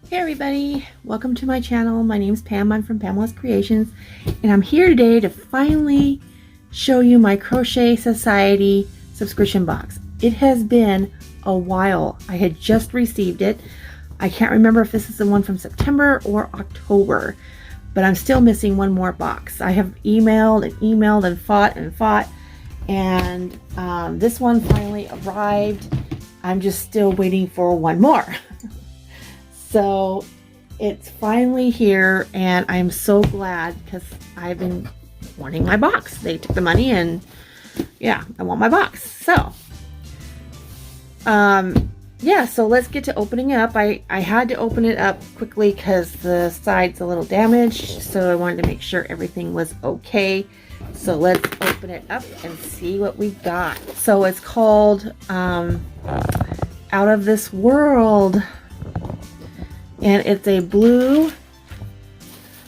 Hey everybody, welcome to my channel. My name's Pam. I'm from Pamela's Creations, and I'm here today to finally show you my Crochet Society subscription box. It has been a while. I had just received it. I can't remember if this is the one from September or October, but I'm still missing one more box. I have emailed and fought, and this one finally arrived. I'm just still waiting for one more. So it's finally here, and I'm so glad because I've been wanting my box. They took the money, and yeah, I want my box. So yeah, so let's get to opening it up. I had to open it up quickly because the side's a little damaged, so I wanted to make sure everything was okay. So let's open it up and see what we got. So it's called Out of This World. And it's a blue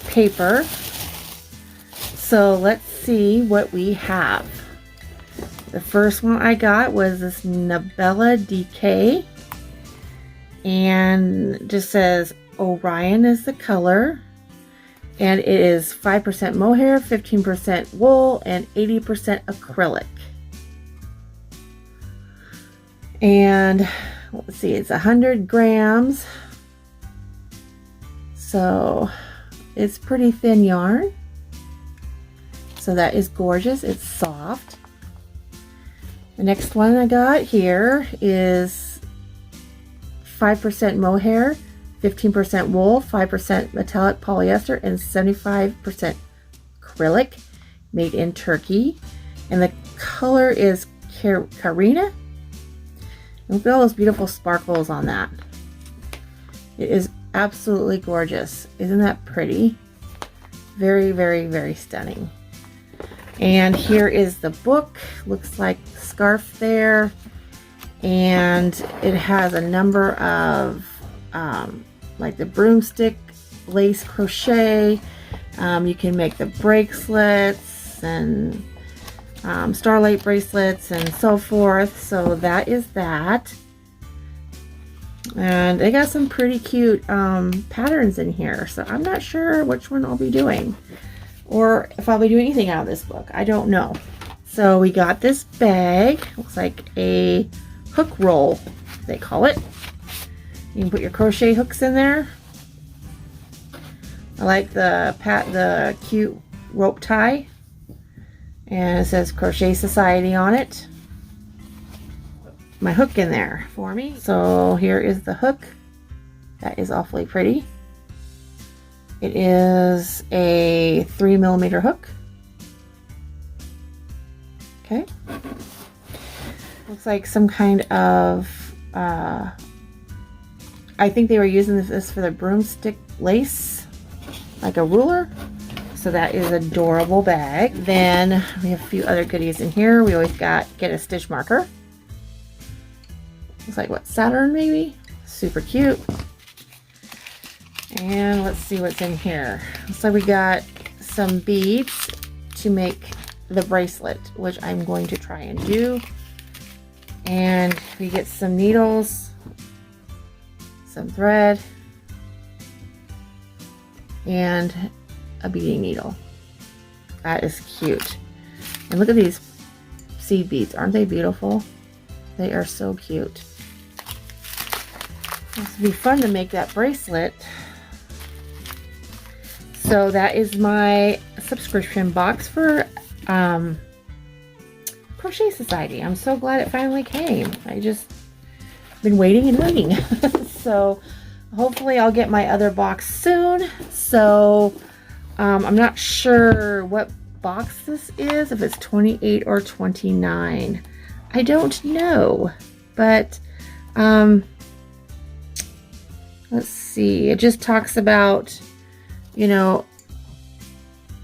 paper. So let's see what we have. The first one I got was this Nabella DK. And it just says Orion is the color. And it is 5% mohair, 15% wool, and 80% acrylic. And let's see, it's 100 grams. So it's pretty thin yarn. So that is gorgeous. It's soft. The next one I got here is 5% mohair, 15% wool, 5% metallic polyester, and 75% acrylic, made in Turkey. And the color is Karina. Look at all those beautiful sparkles on that. It is absolutely gorgeous. Isn't that pretty? Very, very, very stunning. And here is the book. Looks like the scarf there. And it has a number of like the broomstick lace crochet. You can make the bracelets and starlight bracelets and so forth. So that is that. And they got some pretty cute patterns in here, so I'm not sure which one I'll be doing or if I'll be doing anything out of this book. I don't know. So we got this bag. Looks like a hook roll, they call it. You can put your crochet hooks in there. I like the cute rope tie, and it says Crochet Society on it. My hook in there for me. So here is the hook. That is awfully pretty. It is a 3mm hook. Okay. Looks like some kind of I think they were using this for the broomstick lace, like a ruler. So that is an adorable bag. Then we have a few other goodies in here. We always get a stitch marker. Looks like what, Saturn maybe? Super cute. And let's see what's in here. So we got some beads to make the bracelet, which I'm going to try and do. And we get some needles, some thread, and a beading needle. That is cute. And look at these seed beads. Aren't they beautiful? They are so cute. This would be fun to make that bracelet. So that is my subscription box for Crochet Society. I'm so glad it finally came. I just been waiting and waiting. So hopefully I'll get my other box soon. So I'm not sure what box this is, if it's 28 or 29. I don't know, but let's see. It just talks about, you know,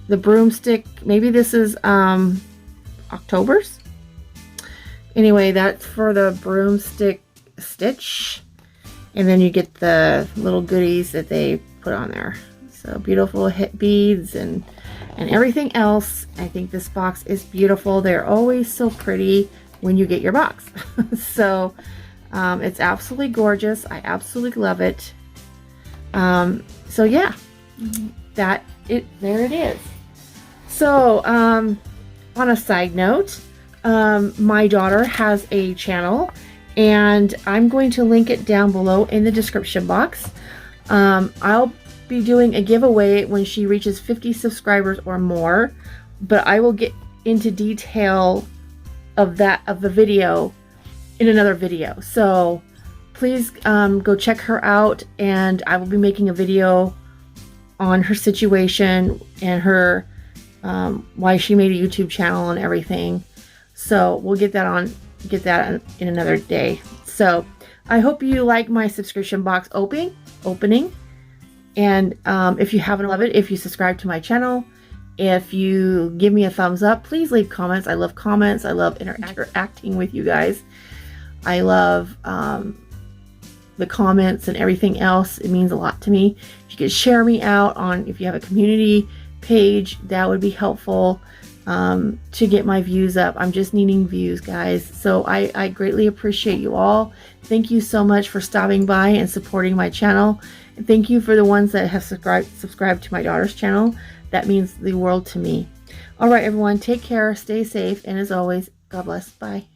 the broomstick. Maybe this is October's. Anyway, that's for the broomstick stitch. And then you get the little goodies that they put on there. So beautiful hip beads and everything else. I think this box is beautiful. They're always so pretty when you get your box. So it's absolutely gorgeous. I absolutely love it. So yeah, there it is. So on a side note, my daughter has a channel, and I'm going to link it down below in the description box. I'll be doing a giveaway when she reaches 50 subscribers or more, but I will get into detail of the video in another video. So please go check her out, and I will be making a video on her situation and her why she made a YouTube channel and everything. So we'll get that in another day. So I hope you like my subscription box opening. And if you haven't loved it, if you subscribe to my channel, if you give me a thumbs up, please leave comments. I love comments. I love interacting with you guys. I love the comments and everything else. It means a lot to me. If you could share me out if you have a community page, that would be helpful to get my views up. I'm just needing views, guys. So I greatly appreciate you all. Thank you so much for stopping by and supporting my channel. And thank you for the ones that have subscribed to my daughter's channel. That means the world to me. All right, everyone, take care, stay safe, and as always, God bless. Bye.